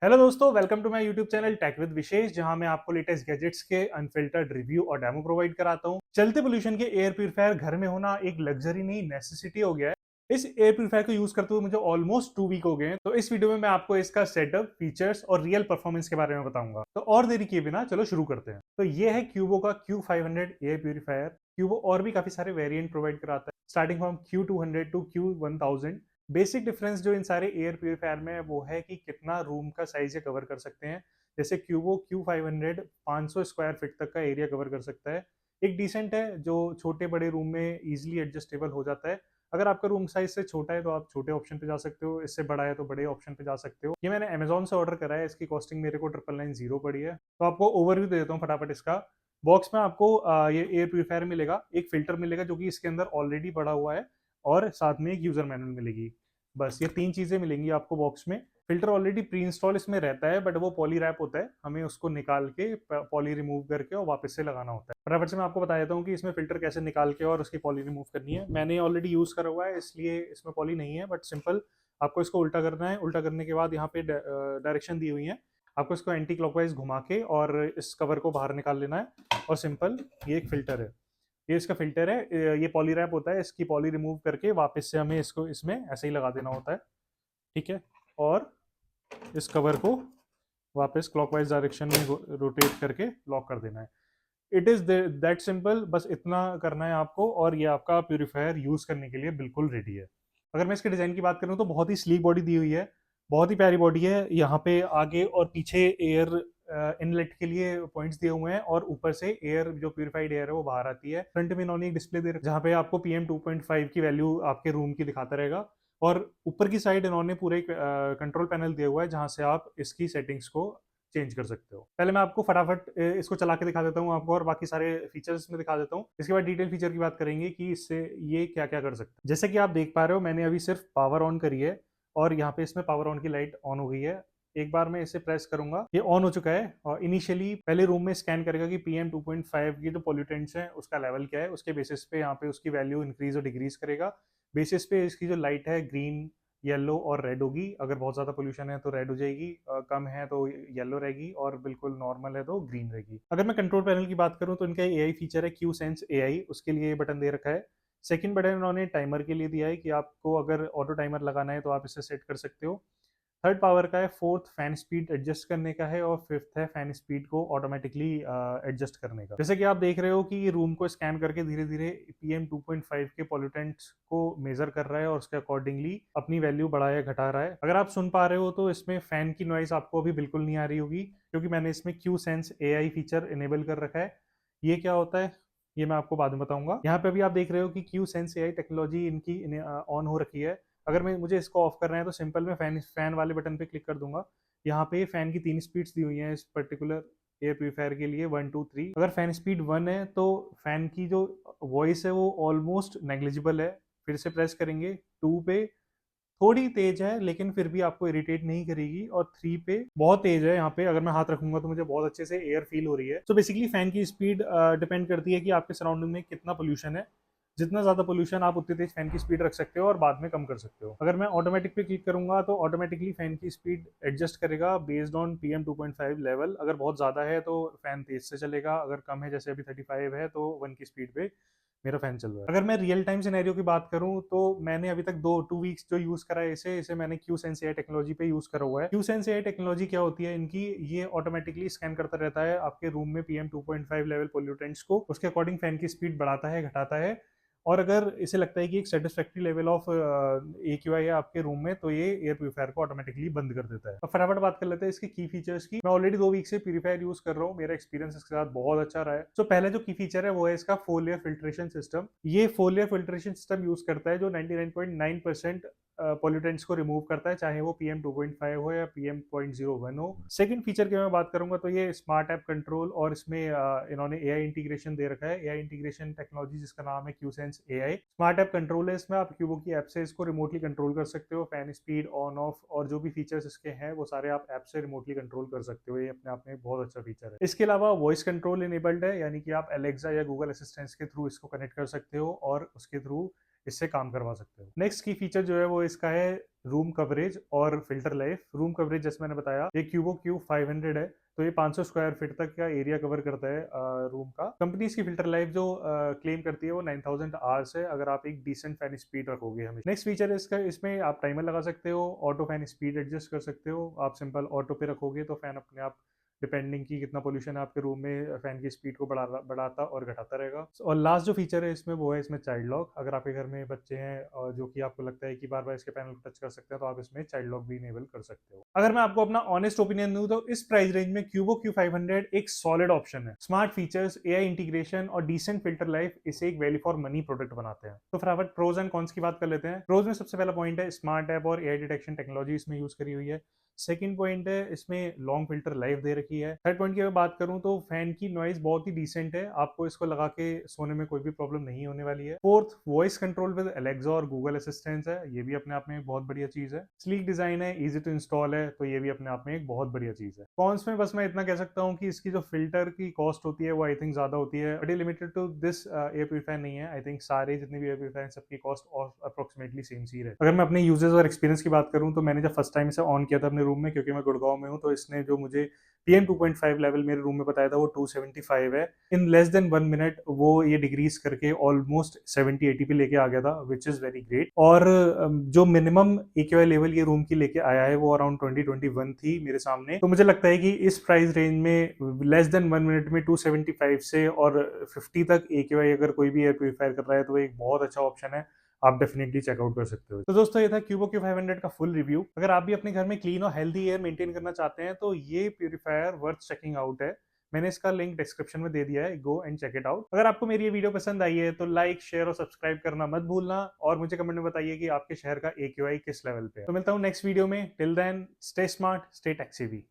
Hello दोस्तों, welcome to my YouTube channel tech with Vishesh, जहां मैं आपको लेटेस्ट गैजेट्स के अनफिल्टर्ड रिव्यू और डेमो प्रोवाइड कराता हूं। चलते पोल्यूशन के एयर प्यूरिफायर घर में होना एक लग्जरी नहीं, नेसेसिटी हो गया है। इस एयर प्यूरिफायर को यूज करते हुए मुझे ऑलमोस्ट 2 वीक हो गए हैं। तो इस वीडियो में मैं आपको इसका सेटअप, फीचर्स और रियल परफॉर्मेंस के बारे में बताऊंगा। तो और देरी किए बिना चलो शुरू करते हैं। तो ये है क्यूबो का Q500 एयर प्यूरिफायर। क्यूबो और भी काफी सारे वेरिएंट प्रोवाइड कराता है, starting from Q200 to Q1000। Basic difference जो इन सारे एयर प्यूरिफायर में है वो है कि कितना रूम का साइज ये कवर कर सकते हैं। जैसे क्यूबो Q500 500 स्क्वायर फीट तक का एरिया कवर कर सकता है। एक डिसेंट है जो छोटे बड़े रूम में इजीली एडजस्टेबल हो जाता है। अगर आपका रूम साइज से छोटा है तो आप छोटे ऑप्शन पे जा सकते हो, इससे बड़ा है तो बड़े ऑप्शन पे जा सकते हो। ये मैंने अमेजोन से ऑर्डर करा है, इसकी कॉस्टिंग मेरे को 999 पड़ी है। तो आपको ओवरव्यू दे देता हूँ फटाफट इसका। बॉक्स में आपको ये एयर प्यूरिफायर मिलेगा, एक फिल्टर मिलेगा जो कि इसके अंदर ऑलरेडी पड़ा हुआ है, और साथ में एक यूजर मैनुअल मिलेगी। बस ये तीन चीजें मिलेंगी आपको बॉक्स में। फिल्टर ऑलरेडी प्री इंस्टॉल इसमें रहता है, बट वो पॉली रैप होता है, हमें उसको निकाल के पॉली रिमूव करके और वापस से लगाना होता है। फटाफट से मैं आपको बता देता हूँ कि इसमें फिल्टर कैसे निकाल के और उसकी पॉली रिमूव करनी है। मैंने ऑलरेडी यूज करा हुआ है इसलिए इसमें पॉली नहीं है, बट सिंपल आपको इसको उल्टा करना है। उल्टा करने के बाद यहाँ पे डायरेक्शन दी हुई है, आपको इसको एंटी क्लॉकवाइज घुमा के और इस कवर को बाहर निकाल लेना है। और सिंपल ये एक फिल्टर है, ये इसका फिल्टर है। ये पॉली रैप होता है, इसकी पॉली रिमूव करके वापस से हमें इसको इसमें ऐसे ही लगा देना होता है। ठीक है। और इस कवर को वापस क्लॉकवाइज डायरेक्शन में रोटेट करके लॉक कर देना है। इट इज दैट सिंपल, बस इतना करना है आपको और ये आपका प्यूरीफायर यूज करने के लिए बिल्कुल रेडी है। अगर मैं इसके डिजाइन की बात करूँ तो बहुत ही स्लीक बॉडी दी हुई है, बहुत ही प्यारी बॉडी है। यहाँ पे आगे और पीछे एयर इनलेट के लिए पॉइंट्स दिए हुए हैं, और ऊपर से एयर जो प्यूरिफाइड एयर है वो बाहर आती है। फ्रंट में इन्होंने एक डिस्प्ले दे रखा है जहाँ पे आपको PM 2.5 की वैल्यू आपके रूम की दिखाता रहेगा। और ऊपर की साइड इन्होंने पूरे कंट्रोल पैनल दिया हुआ है जहाँ से आप इसकी सेटिंग्स को चेंज कर सकते हो। पहले मैं आपको फटाफट इसको चला के दिखा देता हूँ आपको, और बाकी सारे फीचर्स में दिखा देता हूँ। इसके बाद डिटेल फीचर की बात करेंगे कि इससे ये क्या क्या कर सकते हैं। जैसे कि आप देख पा रहे हो, मैंने अभी सिर्फ पावर ऑन करी है और यहाँ पे इसमें पावर ऑन की लाइट ऑन हो गई है। एक बार मैं इसे प्रेस करूंगा, ये ऑन हो चुका है। और इनिशियली पहले रूम में स्कैन करेगा कि PM 2.5 की जो पॉल्यूटेंट्स हैं उसका लेवल क्या है। उसके बेसिस पे यहाँ पे उसकी वैल्यू इंक्रीज और डिक्रीज करेगा। बेसिस पे इसकी जो लाइट है ग्रीन, येलो और रेड होगी। अगर बहुत ज़्यादा पोल्यूशन है तो रेड हो जाएगी, कम है तो येलो रहेगी, और बिल्कुल नॉर्मल है तो ग्रीन रहेगी। अगर मैं कंट्रोल पैनल की बात करूं तो इनका एआई फीचर है क्यू सेंस एआई, उसके लिए बटन दे रखा है। सेकंड बटन इन्होंने टाइमर के लिए दिया है कि आपको अगर ऑटो टाइमर लगाना है तो आप इसे सेट कर सकते हो। थर्ड पावर का है। फोर्थ फैन स्पीड एडजस्ट करने का है। और फिफ्थ है फैन स्पीड को ऑटोमेटिकली एडजस्ट करने का। जैसे कि आप देख रहे हो कि ये रूम को स्कैन करके धीरे धीरे PM 2.5 के पॉल्यूटेंट्स को मेजर कर रहा है और उसके अकॉर्डिंगली अपनी वैल्यू बढ़ा या घटा रहा है। अगर आप सुन पा रहे हो तो इसमें फैन की नॉइज आपको अभी बिल्कुल नहीं आ रही होगी, क्योंकि मैंने इसमें Q sense AI feature enable कर रखा है। ये क्या होता है ये मैं आपको बाद में बताऊंगा। यहाँ पे भी आप देख रहे हो कि क्यू सेंस एआई टेक्नोलॉजी इनकी ऑन हो रखी है। अगर मैं मुझे इसको ऑफ करना है तो सिंपल मैं फैन वाले बटन पे क्लिक कर दूंगा। यहाँ पे फैन की तीन स्पीड्स दी हुई हैं इस पर्टिकुलर एयर प्यूरिफायर के लिए, 1 2 3। अगर फैन स्पीड 1 है तो फैन की जो वॉइस है वो ऑलमोस्ट नेग्लिजिबल है। फिर से प्रेस करेंगे, 2 पे थोड़ी तेज है लेकिन फिर भी आपको इरिटेट नहीं करेगी, और 3 पे बहुत तेज है। यहाँ पे अगर मैं हाथ रखूंगा तो मुझे बहुत अच्छे से एयर फील हो रही है। तो बेसिकली फैन की स्पीड डिपेंड करती है कि आपके सराउंडिंग में कितना पोल्यूशन है। जितना ज्यादा पोल्यूशन आप उतनी तेज फैन की स्पीड रख सकते हो और बाद में कम कर सकते हो। अगर मैं ऑटोमेटिक पे क्लिक करूंगा तो ऑटोमेटिकली फैन की स्पीड एडजस्ट करेगा बेस्ड ऑन PM 2.5 लेवल। अगर बहुत ज्यादा है तो फैन तेज से चलेगा, अगर कम है जैसे अभी 35 है तो 1 की स्पीड पे मेरा फैन चल रहा है। अगर मैं रियल टाइम सिनेरियो की बात करूं तो मैंने अभी तक 2 वीक्स जो यूज करा है इसे मैंने क्यू सेंस एआई टेक्नोलॉजी पे यूज करा हुआ है। क्यू सेंस एआई टेक्नोलॉजी क्या होती है इनकी, ये ऑटोमेटिकली स्कैन करता रहता है आपके रूम में PM 2.5 लेवल पोल्यूटेंट्स को, उसके अकॉर्डिंग फैन की स्पीड बढ़ाता है घटाता है। और अगर इसे लगता है कि एक सेटिस्फैक्ट्री लेवल ऑफ AQI है आपके रूम में तो ये एयर प्यूरिफायर को ऑटोमेटिकली बंद कर देता है। अब फटाफट बात कर लेते हैं इसके की फीचर्स की। मैं ऑलरेडी 2 वीक से प्यूरिफायर यूज कर रहा हूँ, मेरा एक्सपीरियंस इसके साथ बहुत अच्छा रहा है। तो पहले जो की फीचर है वो है इसका 4 लेयर फिल्ट्रेशन सिस्टम। ये 4 लेयर फिल्ट्रेशन सिस्टम यूज करता है जो 99.9% पॉल्यूटेंट्स को रिमूव करता है, चाहे वो PM 2.5 हो या PM 0.01 हो। सेकंड फीचर की मैं बात करूंगा तो ये स्मार्ट ऐप कंट्रोल, और इसमें इन्होंने एआई इंटीग्रेशन दे रखा है। एआई इंटीग्रेशन टेक्नोलॉजी जिसका नाम है क्यूसेंस एआई। स्मार्ट ऐप कंट्रोल है, इसमें आप क्यूबो की ऐप से इसको रिमोटली कंट्रोल कर सकते हो। फैन स्पीड ऑन ऑफ और जो भी फीचर्स इसके हैं वो सारे आप ऐप से रिमोटली कंट्रोल कर सकते हो। ये अपने आप में बहुत अच्छा फीचर है। इसके अलावा वॉइस कंट्रोल इनेबल्ड है, यानी कि आप एलेक्सा या गूगल असिस्टेंट के थ्रू इसको कनेक्ट कर सकते हो और उसके थ्रू इससे काम करवा सकते हो। नेक्स्ट की फीचर जो है वो इसका है रूम कवरेज और फिल्टर लाइफ। रूम कवरेज जैसे मैंने बताया ये क्यूबो क्यू 500 है, तो ये 500 स्क्वायर फीट तक का एरिया कवर करता है रूम का। कंपनीज की फिल्टर लाइफ जो क्लेम करती है वो 9000 आवर्स है, अगर आप एक डिसेंट फैन स्पीड रखोगे हमेशा। नेक्स्ट फीचर है इसका, इसमें आप टाइमर लगा सकते हो, ऑटो फैन स्पीड एडजस्ट कर सकते हो। आप सिंपल ऑटो पे रखोगे तो फैन अपने आप डिपेंडिंग की कितना पोल्यूशन है आपके रूम में, फैन की स्पीड को बढ़ाता और घटाता रहेगा। और लास्ट जो फीचर है इसमें वो है इसमें चाइल्ड लॉक। अगर आपके घर में बच्चे हैं और जो कि आपको लगता है कि बार बार इसके पैनल को टच कर सकते हैं, तो आप इसमें चाइल्ड लॉक भी इनेबल कर सकते हो। अगर मैं आपको अपना ऑनेस्ट ओपिनियन दूं तो इस प्राइस रेंज में क्यूबो क्यू 500 एक सॉलिड ऑप्शन है। स्मार्ट फीचर्स, एआई इंटीग्रेशन और डिसेंट फिल्टर लाइफ इसे एक वैल्यू फॉर मनी प्रोडक्ट बनाते हैं। तो फटाफट प्रोज एंड कॉन्स की बात कर लेते हैं। प्रोज में सबसे पहला पॉइंट है स्मार्ट ऐप और एआई डिटेक्शन टेक्नोलॉजी इसमें यूज करी हुई है। सेकंड पॉइंट है इसमें लॉन्ग फिल्टर लाइफ दे रखी है। थर्ड पॉइंट की मैं बात करूं तो फैन की नॉइज बहुत ही डिसेंट है, आपको इसको लगा के सोने में कोई भी प्रॉब्लम नहीं होने वाली है। Fourth, voice control with Alexa और गूगल असिस्टेंस है, ये भी अपने आप में एक बहुत बढ़िया चीज है। स्लीक डिजाइन है, इजी टू इंस्टॉल है, तो ये भी अपने आप में एक बहुत बढ़िया चीज है। कॉन्स में बस मैं इतना कह सकता हूँ कि इसकी जो फिल्टर की कॉस्ट होती है वो आई थिंक ज्यादा होती है, बट ये limited to this air purifier नहीं है। आई थिंक सारे जितने भी एयर प्यूरिफायर सबकी कॉस्ट अप्रोक्सीमेटली सेम सी है। अगर मैं अपने यूजेस और एक्सपीरियंस की बात करूँ तो मैंने जब फर्स्ट टाइम इसे ऑन किया था अपने रूम में, क्योंकि मैं गुड़गांव में हूँ, तो इसने जो मुझे पीएम 2.5 लेवल मेरे रूम में बताया था वो 275 है। इन लेस देन 1 मिनट वो ये डिक्रीज करके ऑलमोस्ट 70-80 पे लेके आ गया था, विच इज वेरी ग्रेट। और जो मिनिमम AQI लेवल ये रूम की लेके आया है वो अराउंड 2021 थी मेरे सामने। तो मुझे लगता है कि इस प्राइस रेंज में लेस देन 1 मिनट में 275 से और 50 तक AQI अगर कोई भी एयर प्यूरिफायर कर रहा है तो एक बहुत अच्छा ऑप्शन है, आप डेफिनेटली चेकआउट कर सकते हो। तो दोस्तों ये था क्यूबो क्यू 500 का फुल रिव्यू। अगर आप भी अपने घर में क्लीन और हेल्दी एयर मेंटेन करना चाहते हैं तो ये प्यूरिफायर वर्थ चेकिंग आउट है। मैंने इसका लिंक डिस्क्रिप्शन में दे दिया है, go and check it out. अगर आपको मेरी ये वीडियो पसंद आई है तो लाइक, शेयर और सब्सक्राइब करना मत भूलना, और मुझे कमेंट में बताइए कि आपके शहर का AQI किस लेवल पे है। तो मिलता हूँ नेक्स्ट वीडियो में। Till then stay smart, stay tech सेवी।